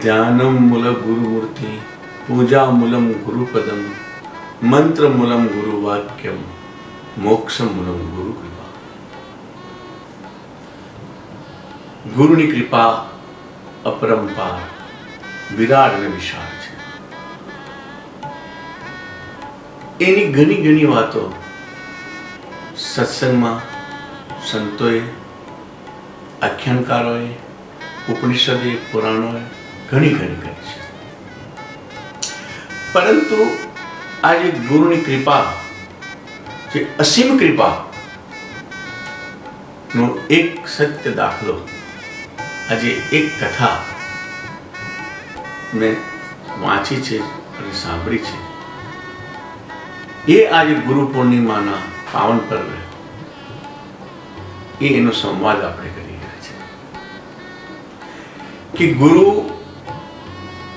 ध्यानम मूल गुरुमूर्ति, पूजा मूलम गुरुपदम, मंत्र मूलम गुरुवाक्यम, मोक्ष मूलम गुरु कृपा. ગુરુની કૃપા અપરંપાર, વિરાટ અને વિશાળ છે. એની ઘણી ઘણી વાતો સત્સંગમાં સંતોએ, આખ્યાનકારોએ, ઉપનિષદે, પુરાણોએ ઘણી ઘણી કરી છે. પરંતુ આજે ગુરુની કૃપા, જે અસીમ કૃપા નો એક સત્ય દાખલો, આજે એક કથા મેં વાંચી છે અને સાંભળી છે. એ આજે ગુરુ પૂર્ણિમાના પાવન પર્વે એનો સંવાદ આપણે કરી રહ્યા છીએ કે ગુરુ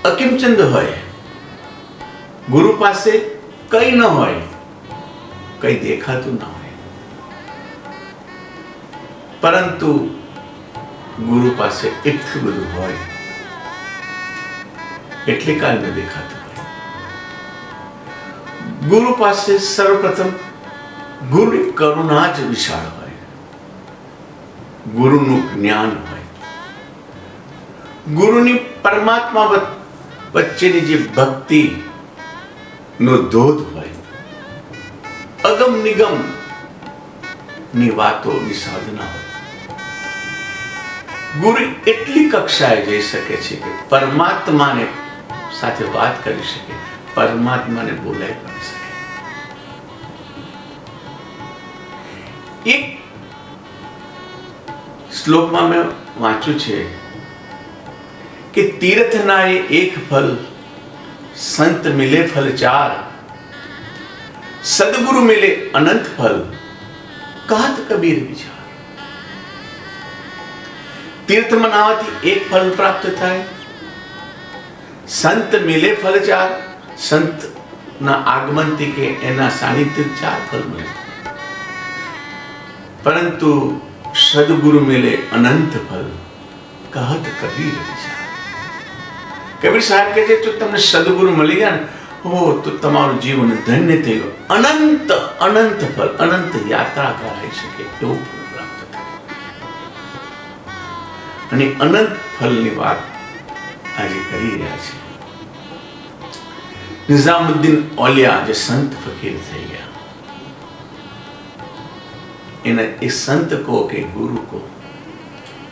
અકિમચંદ હોય, ગુરુ પાસે કઈ ન હોય, કઈ દેખાતું ના હોય, પરંતુ ગુરુ પાસે એટલું બધું હોય એટલે કાંઈ ન દેખાતું હોય. ગુરુ પાસે સર્વપ્રથમ ગુરુની કરુણા જ વિશાળ હોય, ગુરુનું જ્ઞાન હોય, ગુરુની પરમાત્મા વચ્ચેની જે ભક્તિ નો ધોધ હોય, અગમ નિગમ ની વાતોની સાધના હોય. ગુરુ એટલી કક્ષાએ જઈ શકે છે કે પરમાત્માને સાથે વાત કરી શકે, પરમાત્માને બોલાવી પણ શકે. એક શ્લોકમાં મેં વાંચ્યું છે કે તીર્થના એ એક ફલ, સંત મિલે ફલ ચાર, સદગુરુ મિલે અનંત ફલ, કહત કબીર વિચાર. તીર્થ મનાવાથી એક ફલ પ્રાપ્ત થાય, સંત મિલે ફલ ચાર, સંત ના આગમનથી કે એના સાનિધ્ય ચાર ફલ મળે, પરંતુ સદગુરુ મિલે અનંત ફલ, કહત કબીર વિચાર. કબીર સાહેબ કહે છે જો તમને સદગુરુ મળી ગયા ને, હો તો તમારું જીવન ધન્ય થઈ ગયું. અનંત અનંત ફલ, અનંત યાત્રા કરાવી શકે એવું ફલ પ્રાપ્ત થાય. અને અનંત ફલની વાત આજે કરી રહ્યા છે. નિઝામુદ્દીન ઓલિયા જે સંત ફકીર થઈ ગયા, એના એ સંત કો કે ગુરુ કો,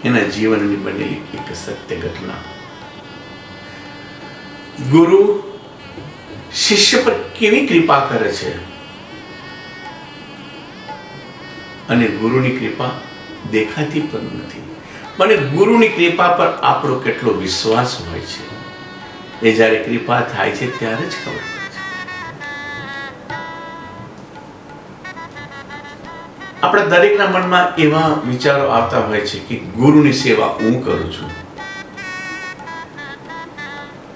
એના જીવનની બનેલી એક સત્ય ઘટના. ગુરુ શિષ્ય પર કેવી કૃપા કરે છે, અને ગુરુની કૃપા દેખાતી પણ નથી, પણ ગુરુની કૃપા પર આપણો કેટલો વિશ્વાસ હોય છે એ જ્યારે કૃપા થાય છે ત્યારે જ ખબર પડે છે. આપણા દરેકના મનમાં એવા વિચારો આવતા હોય છે કે ગુરુની સેવા હું કરું છું,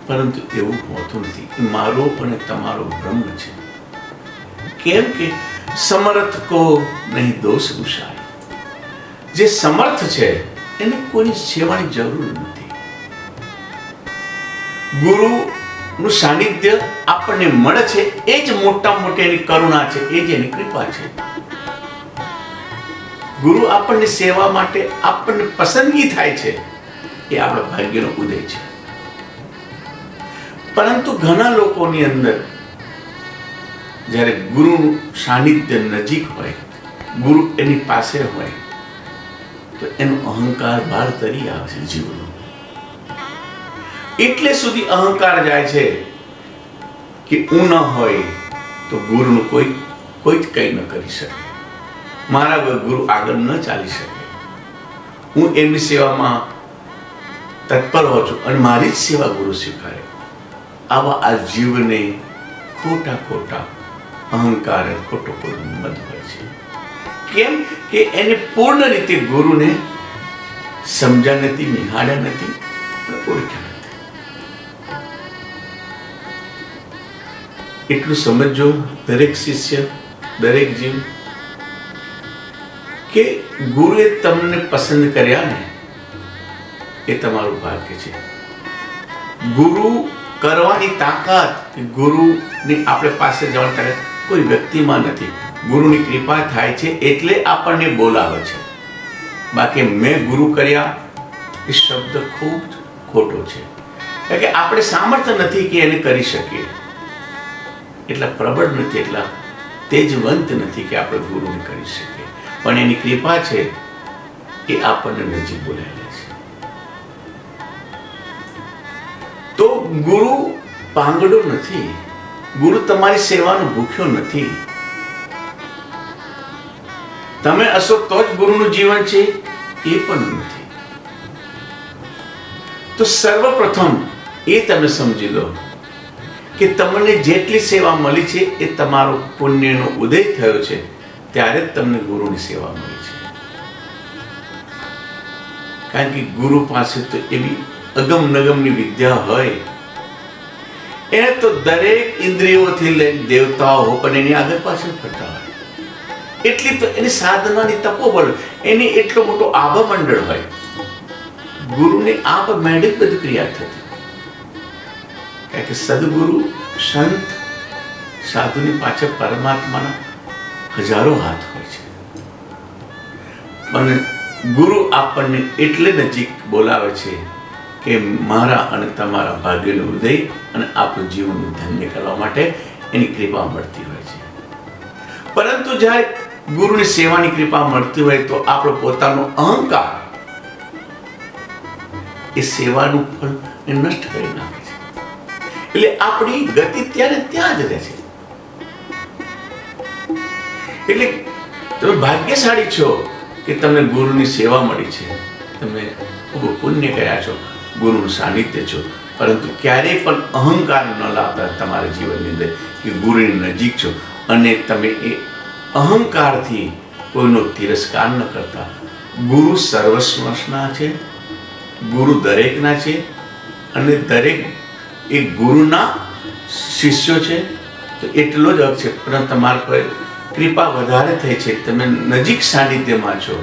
પરંતુ એવું હોતું નથી. એ મારો અને તમારો ભ્રમ છે. કેમ કે સમર્થ કો નહીં દોષ દુષાય. જે સમર્થ છે એને કોઈની સેવાની જરૂર નથી. ગુરુનું સાનિધ્ય આપણને મળે છે એ જ મોટા મોટી એની કરુણા છે, એ જ એની કૃપા છે. ગુરુ આપણની સેવા માટે આપણને પસંદગી થાય છે, એ આપણા ભાગ્યનો ઉદય છે. પરંતુ ઘણા લોકોની અંદર જ્યારે ગુરુનું સાનિધ્ય નજીક હોય, ગુરુ એની પાસે હોય, તો એનો અહંકાર બહાર તરી આવે છે જીવનો. એટલે સુધી અહંકાર જાય છે કે હું ન હોય તો ગુરુનું કોઈ જ કંઈ ન કરી શકે, મારા વગર ગુરુ આગળ ન ચાલી શકે, હું એમની સેવામાં તત્પર હોઉં છું અને મારી જ સેવા ગુરુ સ્વીકારે. આવા આ જીવને ખોટા ખોટા અહંકાર, ખોટો ખોટો મત હોય છે. કેમ કે એને પૂર્ણ રીતે ગુરુને સમજ્યા નથી, નિહાળ્યા નથી, ઓળખ્યા નથી. એટલું સમજો દરેક શિષ્ય, દરેક જીવ, કે ગુરુએ તમને પસંદ કર્યા ને એ તમારું ભાગ્ય છે. ગુરુ કરવાની તાકાત, ગુરુની આપણે પાસે જવાની તાકાત કોઈ વ્યક્તિમાં નથી. ગુરુની કૃપા થાય છે એટલે આપણને બોલાવે છે. બાકી મેં ગુરુ કર્યા એ શબ્દ ખૂબ ખોટો છે. કારણ કે આપણે સામર્થ્ય નથી કે એને કરી શકીએ, એટલા પ્રબળ નથી, એટલા તેજવંત નથી કે આપણે ગુરુને કરી શકીએ. પણ એની કૃપા છે એ આપણને નજીક બોલાવેલા છે. તો ગુરુ પાંગડો નથી, ગુરુ તમારી સેવાનો ભૂખ્યો નથી. તમે હશો તો જ ગુરુનું જીવન છે એ પણ નથી. તો સર્વપ્રથમ એ તમે સમજી લો કે તમને જેટલી સેવા મળી છે એ તમારો પુણ્યનો ઉદય થયો છે ત્યારે જ તમને ગુરુની સેવા મળી છે. કારણ કે ગુરુ પાસે તો એવી અગમ નગમની વિદ્યા હોય, એને તો દરેક ઇન્દ્રિયોથી લઈને દેવતાઓ પણ એની આગળ પાછળ ફરતા હોય. એટલી તો એની સાધનાની તપોબળ, એની એટલો મોટો આભા મંડળ હોય. ગુરુની આપ મેળે બધી ક્રિયા થતી. કારણ કે સદગુરુ સંત સાધુની પાછળ પરમાત્માના હજારો હાથ હોય છે. અને ગુરુ આપણને એટલે નજીક બોલાવે છે કે મારા અને તમારા ભાગ્યનું ઉદય અને આપણું જીવનનું ધન્ય કરવા માટે એની કૃપા મળતી હોય છે. પરંતુ જ્યારે ગુરુની સેવાની કૃપા મળતી હોય તો આપણો પોતાનો અહંકાર એ સેવાનું ફળ નષ્ટ કરી નાખે છે. એટલે આપણી ગતિ ત્યારે ત્યાં જ રહે છે. એટલે તમે ભાગ્યશાળી છો કે તમને ગુરુની સેવા મળી છે, તમે ખૂબ પુણ્ય કર્યા છો, ગુરુનું સાનિધ્ય છો. પરંતુ ક્યારેય પણ અહંકાર ન લાવતા તમારા જીવનની અંદર કે ગુરુની નજીક છો અને તમે એ અહંકારથી કોઈનો તિરસ્કાર ન કરતા. ગુરુ સર્વસ્વના છે, ગુરુ દરેકના છે અને દરેક એ ગુરુના શિષ્યો છે. તો એટલો જ હક છે. પણ તમારા પર કૃપા વધારે થઈ છે, તમે નજીક સાનિધ્યમાં છો.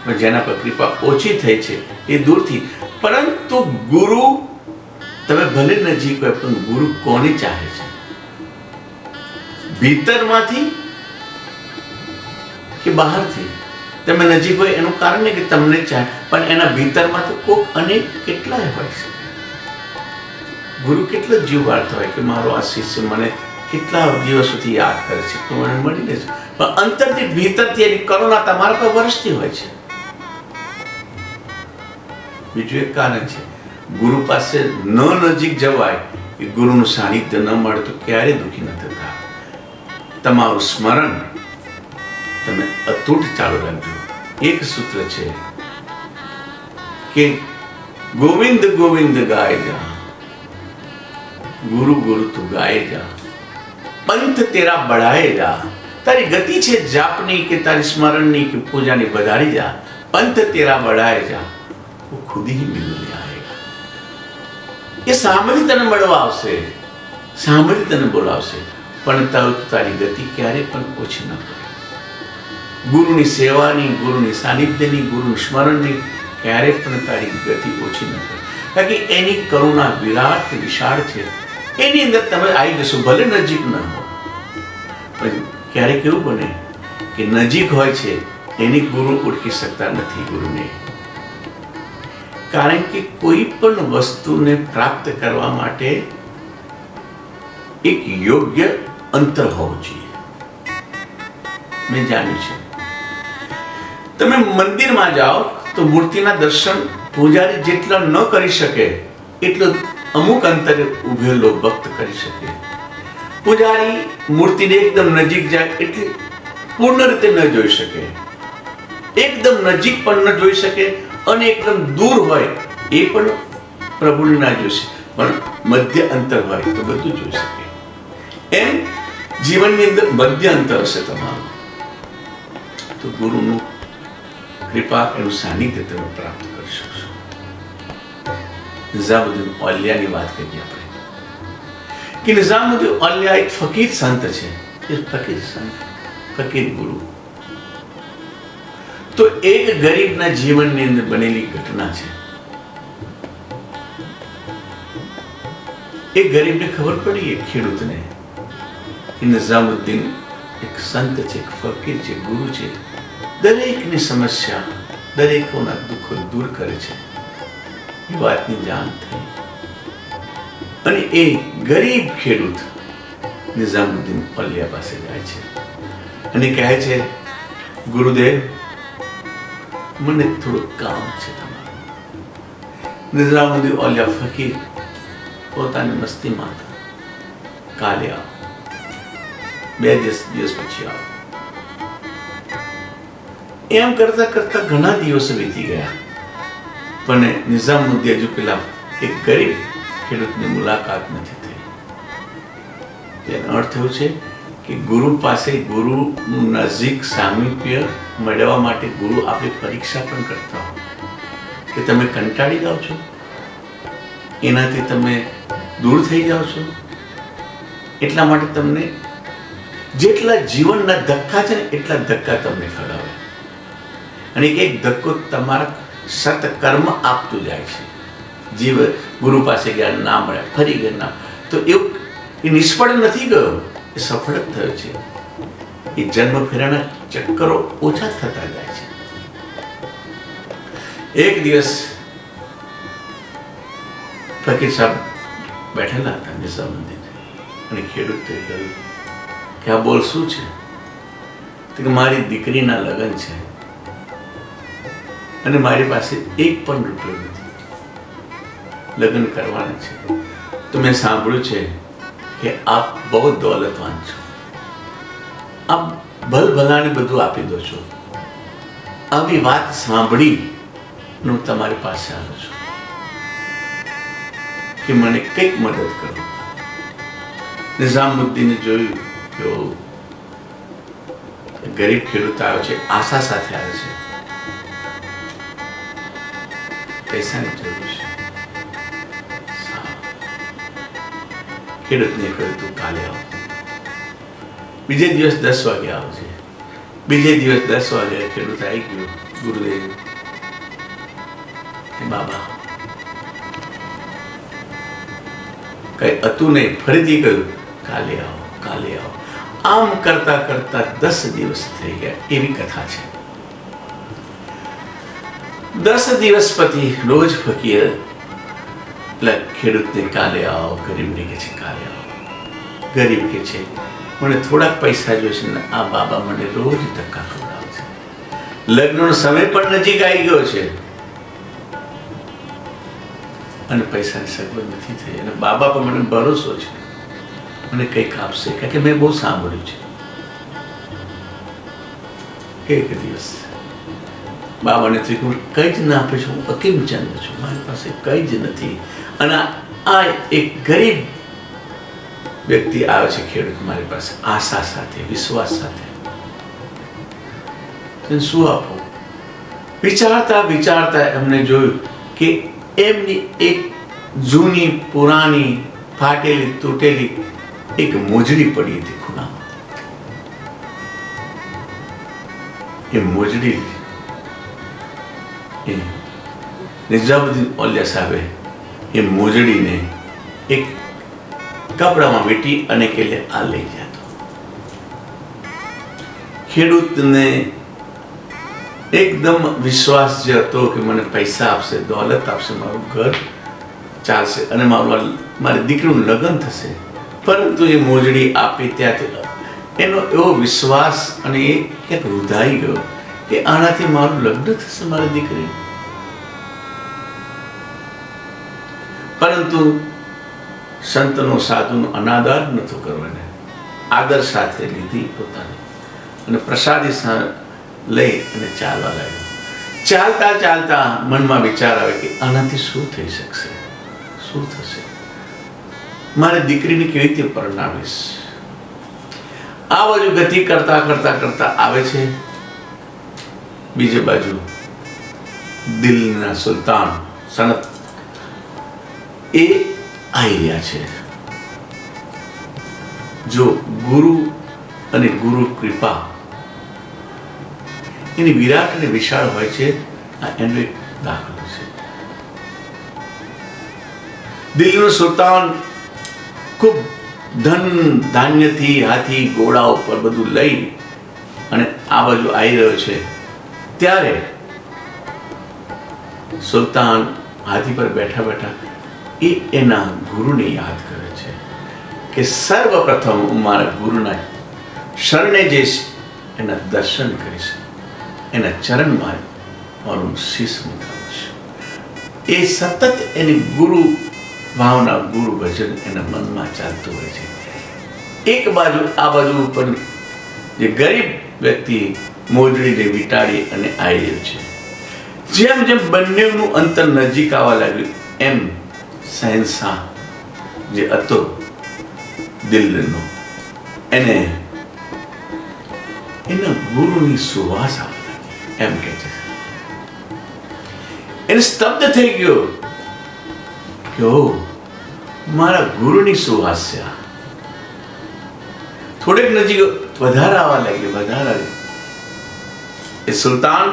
પણ જેના પર કૃપા ઓછી થઈ છે એ દૂરથી. પરંતુ ગુરુ તમે ભલે નજીક હોય પણ ગુરુ કોને ચાહે છે? ભીતરમાંથી કે બહારથી? તમે નજીક હોય એનું કારણ નહીં કે તમને ચાહે, પણ એના ભીતરમાં તો કોક અનેક કેટલાય હોય છે. ગુરુ કેટલો જીવ વાળતો હોય કે મારો આ શિષ્ય મને કેટલા દિવસોથી યાદ કરે છે તો મને મળી લે છે. પણ અંતરથી ભીતરથી એની કરુણા તમારા પર વરસતી હોય છે. બીજું એક કારણ છે, ગુરુ પાસે ન નજીક જવાય કે ગુરુનું સાનિધ્ય ન મળે તો ક્યારે દુઃખી ન થતા. તમારું સ્મરણ તમે અતૂટ ચાલુ રાખજો. એક સૂત્ર છે કે ગોવિંદ ગોવિંદ ગાય જા, ગુરુ ગુરુ તું ગાય જા, પંથ તેરા બઢાએ જા. તારી ગતિ છે જાપની કે તારી સ્મરણની કે પૂજાની વધારી જા. પંથ તેરા બઢાએ જા, वो खुद ही मिलने आएगा. એ સામેથી તને મળવા આવશે, સામેથી તને બોલાવશે. પણ તારી ગતિ ક્યારે પણ ઓછી ન કરે. ગુરુની સેવાની, ગુરુની સાનિધ્યની, ગુરુનું સ્મરણની ક્યારે પણ તારી ગતિ ઓછી ન કરે. કારણ કે એની કરુણા વિરાટ વિશાળ છે. એની અંદર તમે આવી જશો, ભલે નજીક ન હો. પણ ક્યારેક એવું બને કે નજીક હોય છે એની ગુરુ ઓળખી શકતા નથી ગુરુને. કારણ કે કોઈ પણ વસ્તુને પ્રાપ્ત કરવા માટે એક યોગ્ય અંતર હોવું જોઈએ. મેં જાણ્યું છે, તમે મંદિરમાં જાઓ તો મૂર્તિના દર્શન પૂજારી જેટલા ન કરી શકે એટલો અમુક અંતરે ઉભેલો ભક્ત કરી શકે. પૂજારી મૂર્તિને એકદમ નજીક જાય એટલે પૂર્ણ રીતે ન જોઈ શકે, એકદમ નજીક પણ ન જોઈ શકે અને એકદમ દૂર હોય એ પણ પ્રભુને ના જોઈ શકે. પણ મધ્ય અંતર હોય તો બધું જોઈ શકે. એમ જીવનની અંદર મધ્ય અંતર હશે તમારું તો ગુરુનું કૃપા, એનું સાનિધ્ય તમે પ્રાપ્ત કરી શકશો. નિઝામુદ્દીન ઓલિયાની વાત કરીએ આપણે કે નિઝામુદ્દીન ઓલિયા એક ફકીર સંત છે. એ ફકીર સંત, ફકીર ગુરુ. તો એક ગરીબના જીવનની અંદર બનેલી ઘટના છે. એ ગરીબને ખબર પડી, એ ખેડૂતને, કે નિઝામુદ્દીન એક સંત છે, એક ફકીર છે, ગુરુ છે, દરેકની સમસ્યા, દરેકોના દુઃખો દૂર કરે છે. એ વાતની જાણ થઈ અને એ ગરીબ ખેડૂત નિઝામુદ્દીન ઓલિયા પાસે જાય છે અને કહે છે, ગુરુદેવ, મને થોડું કામ છે તમારું. નિઝામુદ્દીન ઓલિયા ફકીર પોતાની મસ્તીમાં હતા. કાલે આવો, 2 દિવસ પછી આવો. એમ કરતા કરતા ઘણા દિવસો વીતી ગયા, પણ નિઝામુદ્દીન હજુ પેલા એક ગરીબ ખેડૂતની મુલાકાત નથી થઈ. તેનો અર્થ એવું છે કે ગુરુ પાસે, ગુરુનું નજીક સામીપ્ય મેળવવા માટે ગુરુ આપણી પરીક્ષા પણ કરતા હોય કે તમે કંટાળી જાઓ છો, એનાથી તમે દૂર થઈ જાઓ છો. એટલા માટે તમને જેટલા જીવનના ધક્કા છે ને એટલા ધક્કા તમને ખવડાવે અને એક ધક્કો તમારા સત્કર્મ આપતું જાય છે. જીવ ગુરુ પાસે ગયા, ના મળ્યા, ફરી ગયા, ના, તો એવું એ નિષ્ફળ નથી ગયો, એ સફળ જ થયો છે. એ જન્મ ફેરાના ચક્કરો ઓછા થતા જાય છે. એક દિવસ ફકીર સાહેબ બેઠેલા હતા નિઝામુદ્દીન અને ખેડૂતે કહ્યું કે આ બોલ શું છે? તો કે મારી દીકરીના લગ્ન છે અને મારી પાસે એક પણ રૂપિયો નથી, લગ્ન કરવાના છે. તો મેં સાંભળ્યું છે કે આપ બહુ દોલતવાન છો, આપ ભલભલાને બધું આપી દો છો. આવી વાત સાંભળી હું તમારી પાસે આવ્યો છું કે મને કંઈક મદદ કરો. નિઝામુદ્દીને જોયું કે ગરીબ ખેડૂત આવ્યો છે, આશા સાથે આવ્યો છે, પૈસાની જરૂર છે. ખેડૂતને કહ્યું તું કાલે આવ. બીજે દિવસ 10 વાગે આવજે. બીજે દિવસ 10 વાગે ખેડૂત આવી ગયો. ગુરુદેવ, બાબા, કઈ હતું નહીં. ફરીથી કહ્યું કાલે આવો, કાલે આવો. આમ કરતા કરતા 10 દિવસ થઈ ગયા. એવી કથા છે. 10 દિવસ પછી રોજ ફકીર ખેડૂતને કાલે આવો, ગરીબને કે છે કાલે આવો. ગરીબ કે છે મને થોડાક પૈસા જોઈશે ને આ બાબા મને રોજ ધક્કા ખવડાવે છે. લગ્નનો સમય પણ નજીક આવી ગયો છે અને પૈસાની સગવડ નથી થઈ અને બાબા પર મને ભરોસો છે, મને કંઈક આપશે, કારણ કે મેં બહુ સાંભળ્યું છે. એક દિવસ બાબાને ત્રિકુણ કંઈ જ ના આપે છું, હું અકીમચંદ છું, મારી પાસે કંઈ જ નથી. અને આ એક ગરીબ વ્યક્તિ આવે છે, ખેડૂત મારી પાસે, આશા સાથે, વિશ્વાસ સાથે. શું આપો? વિચારતા વિચારતા એમને જોયું કે એમની એક જૂની, પુરાણી, ફાટેલી, તૂટેલી એક મોજડી પડી હતી ખૂણામાં. એ મોજડી નિઝામુદ્દીન ઓલિયા સાહેબે એ મોજડીને એક કપડામાં વીંટી અને કે આ લઈ જતો. ખેડૂતને એકદમ વિશ્વાસ જે હતો કે મને પૈસા આપશે, દોલત આપશે, મારું ઘર ચાલશે અને મારી દીકરીનું લગ્ન થશે. પરંતુ એ મોજડી આપી ત્યાંથી એનો એવો વિશ્વાસ અને એ ક્યાંક રૂધાઈ ગયો કે આનાથી મારું લગ્ન થશે મારી દીકરી. પરંતુ સંતનો, સાધુનો અનાદર નતો કરવાનો, આદર સાથે લીધી પોતાની અને પ્રસાદી લઈ અને ચાલવા લાગ્યો. ચાલતા ચાલતા મનમાં વિચાર આવે કે આનાથી શું થઈ શકશે, શું થશે, મારી દીકરીને કેવી રીતે પરણાવીશ. આ બાજુ ગતિ કરતા કરતા કરતા આવે છે. બીજી બાજુ દિલ્હીના સુલતાન સનત એ આવી રહ્યા છે. જો ગુરુ અને ગુરુ કૃપા એની વિરાટ અને વિશાળ હોય છે, આ એનો એક દાખલો છે. દિલ્હીનો સુલતાન ખૂબ ધન ધાન્યથી હાથી ઘોડા ઉપર બધું લઈ અને આ બાજુ આવી રહ્યો છે, ત્યારે સુલતાન હાથી પર બેઠા બેઠા એ એના ગુરુને યાદ કરે છે કે સર્વપ્રથમ હું મારા ગુરુના શરણે જઈશ, એના દર્શન કરીશ, એના ચરણમાં મારું શીશ મુકાવીશ. એ સતત એની ગુરુ ભાવના, ગુરુ ભજન એના મનમાં ચાલતું હોય છે. એક બાજુ આ બાજુ ઉપર જે ગરીબ વ્યક્તિ મોજડીને વીંટાળી અને આવી રહ્યો છે. જેમ જેમ બંનેનું અંતર નજીક આવવા લાગ્યું એમ શહેનશાહ જે હતો દિલ્હીનો, એને એના ગુરુની સુવાસ આવવા લાગી. એમ કે છે એને સ્તબ્ધ થઈ ગયો કે ઓ મારા ગુરુની સુવાસ છે. થોડેક નજીક વધારે આવવા લાગી, વધારે. એ સુલતાન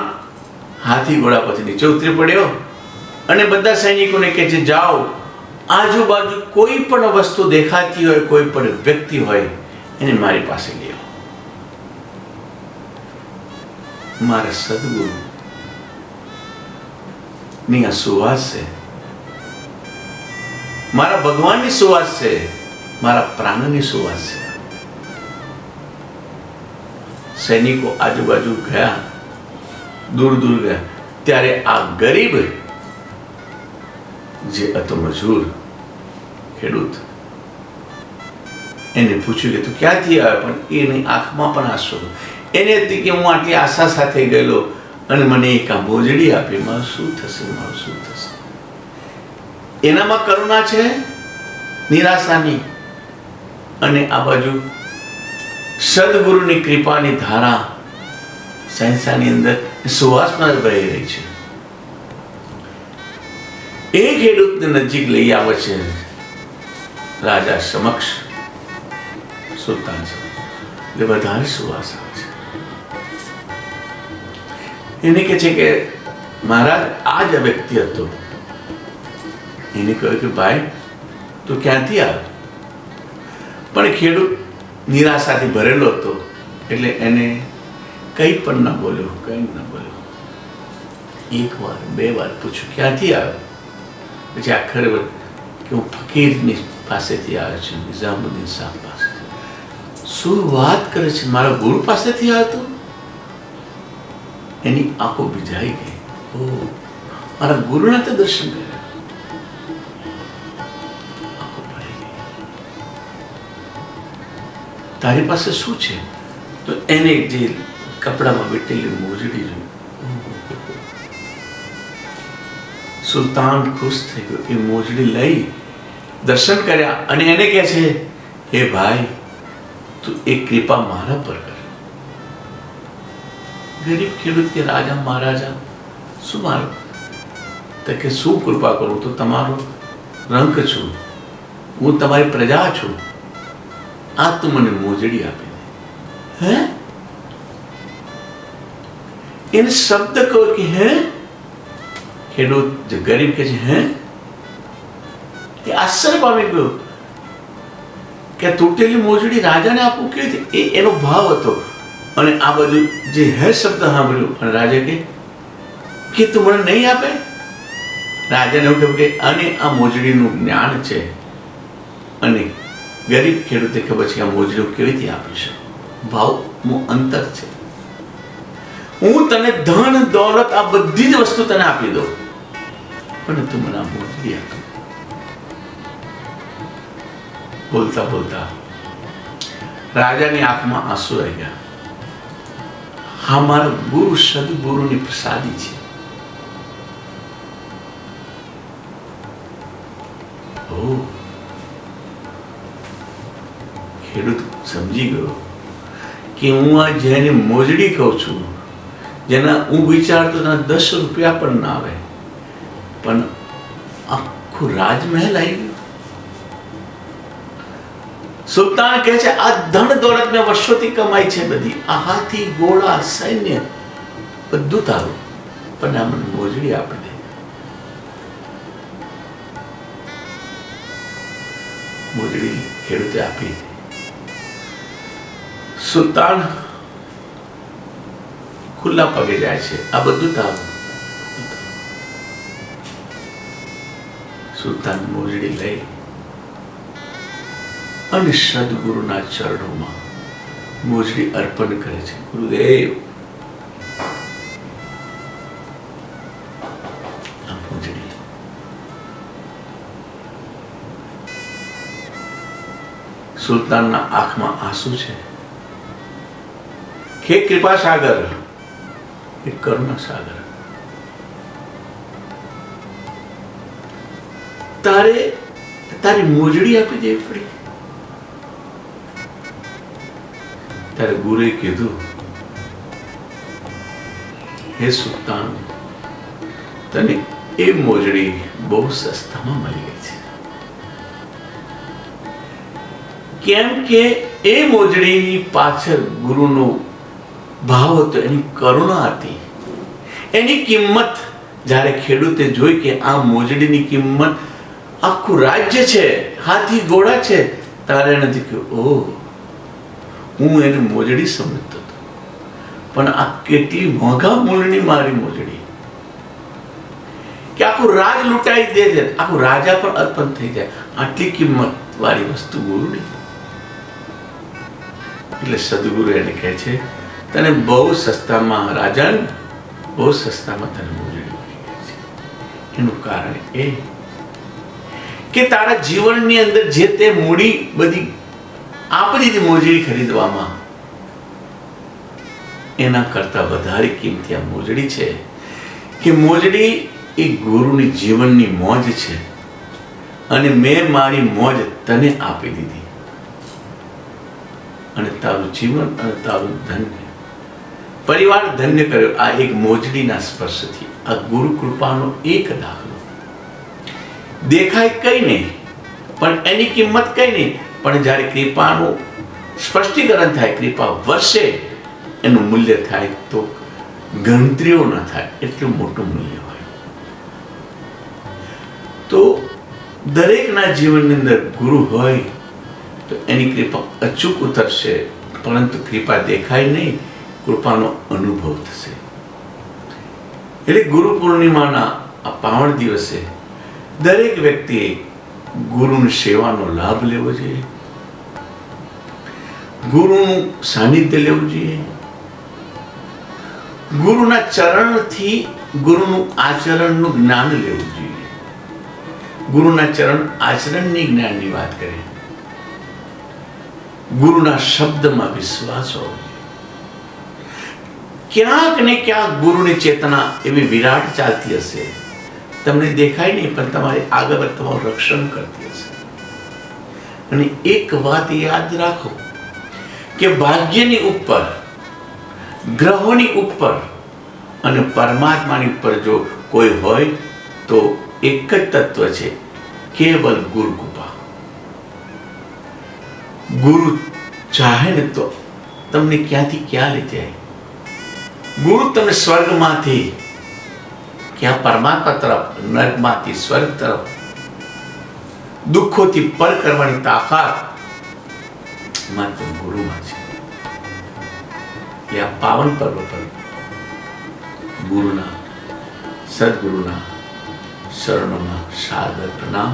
હાથી ઘોડા પછી નીચે ઉતરી પડ્યો અને બધા સૈનિકોને કહે છે, જાઓ આજુબાજુ કોઈ પણ વસ્તુ દેખાતી હોય, કોઈ પણ વ્યક્તિ હોય, એને મારી પાસે લઈ આવો. મારા સદગુરુ ની આ સુવાસ છે, મારા ભગવાનની સુવાસ છે, મારા પ્રાણની સુવાસ છે. સૈનિકો આજુબાજુ ગયા, દૂર દૂર ગયા, ત્યારે આ ગરીબ જે હતો મજૂર ખેડૂત, એને પૂછ્યું કે તું ક્યાંથી આવ્યો? પણ એની આંખમાં પણ આંસુ. એને હતી કે હું આટલી આશા સાથે ગયેલો અને મને એક આ મોજડી આપી, મારું શું થશે, મારું શું થશે? એનામાં કરુણા છે, નિરાશાની, અને આ બાજુ સદગુરુની કૃપાની ધારા શહેનશાહની અંદર સુવાસમાં વહી રહી છે. એ ખેડૂતને નજીક લઈ આવે છે રાજા સમક્ષ, સુલતાન સમક્ષ. એટલે વધારે સુવાસ આવે છે. એને કહે છે કે મહારાજ આ જ વ્યક્તિ હતો. એને કહ્યું કે ભાઈ તું ક્યાંથી આવ્યો? પણ ખેડૂત નિરાશાથી ભરેલો હતો એટલે એને કંઈ પણ ન બોલ્યો, કંઈ ન બોલ્યો. એક વાર બે વાર પૂછ્યું ક્યાંથી આવ્યો? પછી આખરે કે હું ફકીરની પાસેથી આવ્યો છું, નિઝામુદ્દીન શાહ પાસે. શું વાત કરે છે, મારા ગુરુ પાસેથી આવ્યો? એની આંખો ભીજાઈ ગઈ. ઓ મારા ગુરુના તો દર્શન કર્યા. આંખો ભરાઈ ગઈ. તારી પાસે શું છે? તો એને જે કપડામાં વીટેલી મોજડી જોઈ. સુલતાન ખુશ થઈ ગયો. એ મોજડી લઈ દર્શન કર્યા અને એને કહે છે, હે ભાઈ તું એક કૃપા મારા પર કર. ગરીબ ખેડૂત કે રાજા મહારાજા શું મારું? તો કે શું કૃપા કરું? તો તમારો રંક છું, હું તમારી પ્રજા છું, આ તું મને મોજડી આપી દે. હે? એને શબ્દ કહો કે હે? ખેડૂત જે ગરીબ કે છે હે? એ આશ્ચર્ય પામી ગયો કે તૂટેલી મોજડી રાજાને આપવું કેવી રીતે? એનો ભાવ હતો. અને આ બધું જે હે શબ્દ સાંભળ્યું અને રાજા કે તું મને નહીં આપે? રાજાને એવું કહ્યું કે આને આ મોજડીનું જ્ઞાન છે અને ગરીબ ખેડૂતે ખબર છે કે આ મોજડી કેવી રીતે આપી શકું? ભાવનું અંતર છે. હું તને ધન દોલત આ બધી જ વસ્તુ તને આપી દઉં, પણ તું મને આ મોજડી આપ. બોલતા બોલતા રાજાની આંખમાં આંસુ આવી ગયા. હા, મારા ગુરુ સદગુરુની પ્રસાદી છે. ખેડૂત સમજી ગયો કે હું આ જેની મોજડી કહું છું, જેના હું વિચારતો ના 10 રૂપિયા પણ ના આવે, પણ આખું રાજમહેલ આવી ગયું. સુલતાન કહે છે આ ધન દોલત મેં વર્ષોથી કમાઈ છે બધી, આ હાથી ઘોડા સૈન્ય બધું તારું, પણ આ મને મોજડી આપી દે. મોજડી ખેડૂતે આપી હતી. સુલતાન ખુલ્લા પગે જાય છે, આ બધું તારું. સુલતાન મોજડી લઈ અને સદગુરુના ચરણોમાં મોજડી અર્પણ કરે છે. ગુરુદેવ, આ મોજડી. સુલતાનના આંખમાં આંસુ છે. હે કૃપા સાગર, હે કરુણા સાગર, તારી મોજડી આપી દેવી પડી. ત્યારે ગુરુએ કીધું, હે સુલતાન, તને એ મોજડી બહુ સસ્તામાં મળી ગઈ છે. કેમ કે એ મોજડી પાછળ ગુરુનો ભાવ હતો, એની કરુણા હતી, એની કિંમત. જ્યારે ખેડૂતે જોઈ કે આ મોજડીની કિંમત આખું રાજ્ય છે, હાથી ઘોડા છે, તારે નથી કે ઓહ, હું એને મોજડી સમજતો હતો, પણ આ કેટલી મોંઘા મૂલ્યની મારી મોજડી, કે આખું રાજ લૂંટાઈ દે છે, આખું રાજા પર અર્પણ થઈ જાય, આટલી કિંમત વાળી વસ્તુ ગુરુની. એટલે સદગુરુ એને કહે છે, તને બહુ સસ્તામાં રાજન, બહુ સસ્તામાં તને મોજડી મળી ગઈ છે. એનું કારણ એ કે તારા જીવનની અંદર જે તે મૂડી બધી આપી દીધી મોજડી ખરીદવામાં, એના કરતા વધારે કિંમતી આ મોજડી છે. કે મોજડી એ ગુરુની જીવનની મોજ છે, અને મેં મારી મોજ તને આપી દીધી, અને તારું જીવન અને તારું ધન્ય પરિવાર ધન્ય કર્યો આ એક મોજડીના સ્પર્શથી. આ ગુરુ કૃપાનો એક દાખલો. દેખાય કઈ નહીં, પણ એની કિંમત કઈ નહીં, પણ જ્યારે કૃપાનું સ્પષ્ટીકરણ થાય, કૃપા વર્ષે એનું મૂલ્ય થાય તો ગણતરીઓ ન થાય, એટલું મોટું મૂલ્ય હોય. તો દરેકના જીવનની અંદર ગુરુ હોય તો એની કૃપા અચૂક ઉતરશે, પરંતુ કૃપા દેખાય નહીં, કૃપાનો અનુભવ થશે. એટલે ગુરુ પૂર્ણિમાના આ પાવન દિવસે દરેક વ્યક્તિએ ગુરુની સેવાનો લાભ લેવો જોઈએ, ગુરુનું સાનિધ્ય લેવું જોઈએ, ગુરુના ચરણથી ગુરુનું આચરણનું જ્ઞાન લેવું જોઈએ. ગુરુના ચરણ આચરણની જ્ઞાનની વાત કરે, ગુરુના શબ્દમાં વિશ્વાસ હોવો જોઈએ. ક્યાંક ને ક્યાંક ગુરુની ચેતના એવી વિરાટ ચાલતી હશે, તમને દેખાય નહીં, પણ તમારી આગળ તમારું રક્ષણ કરતી હશે. અને એક વાત યાદ રાખો કે ભાગ્યની ઉપર, ગ્રહોની ઉપર અને પરમાત્માની ઉપર જો કોઈ હોય તો એક જ તત્વ છે, કેવલ ગુરુ કૃપા. ગુરુ ચાહે ને તો તમને ક્યાંથી ક્યાં લઈ જાય. ગુરુ તમે સ્વર્ગમાંથી ક્યાં પરમાત્મા તરફ, નર્કમાંથી સ્વર્ગ તરફ, દુઃખોથી પર કરવાની તાકાત માત્ર ગુરુમાં છે. એ આ પાવન પર્વ પર ગુરુના, સદગુરુના શરણોમાં સાદર પ્રણામ.